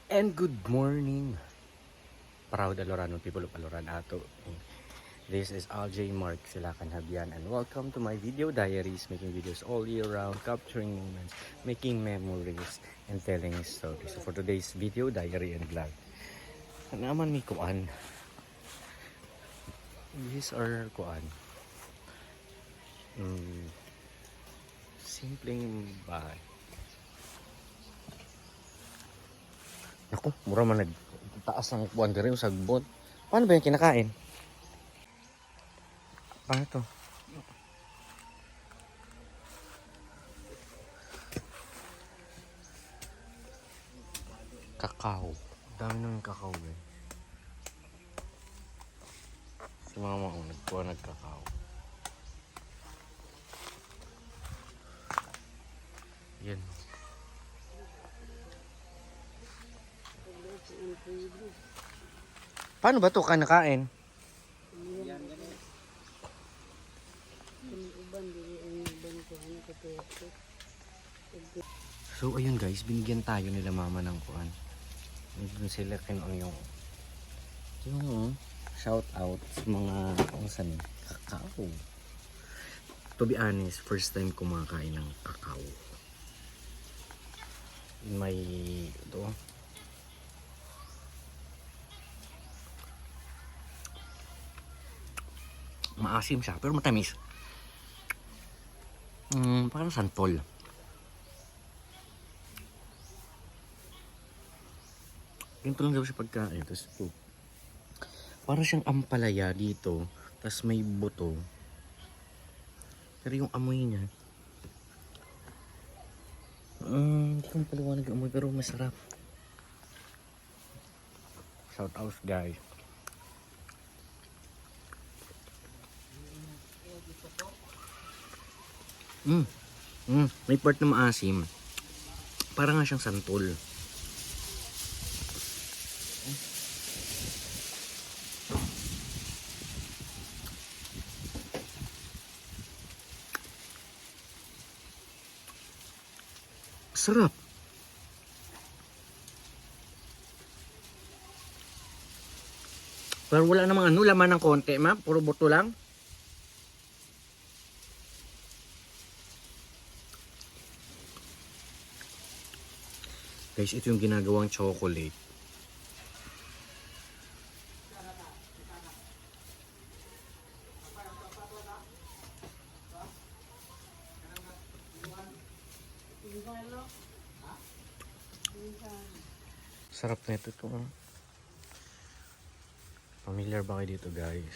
And good morning, proud Alorano people of Aloran Ato. This is Aljay Mark Silakan Habian, and welcome to my video diaries, making videos all year round, capturing moments, making memories, and telling stories. So for today's video diary and vlog, naman may kuan. These are kuan. Simpleng bahay. Naku, mura man nagtaas ang kuan diri sa sagbot. Paano ba yung kinakain? Ano to? Kakao. Dami nang kakao eh. Si mama ko nagkuha nagkakao. Yan. Paano ba to kinakain? So ayun guys, binigyan tayo nila mama ng kuan. Doon sila yung shout out sa mga kung kakao. To be honest, first time kumakain ng kakao. May ito. Maasim siya pero matamis. Parang santol. Ganito lang daw siya pagkain. Tapos ito. Parang siyang ampalaya dito. Tapos may buto. Pero yung amoy niya. Hindi ko paliwanag yung amoy pero masarap. Shout out guys. May part na maasim. Parang nga siyang santol. Sarap. Pero wala namang laman ng konti, ma. Puro buto lang. Guys, ito yung ginagawang chocolate. Sarap na ito. Familiar ba kayo dito guys?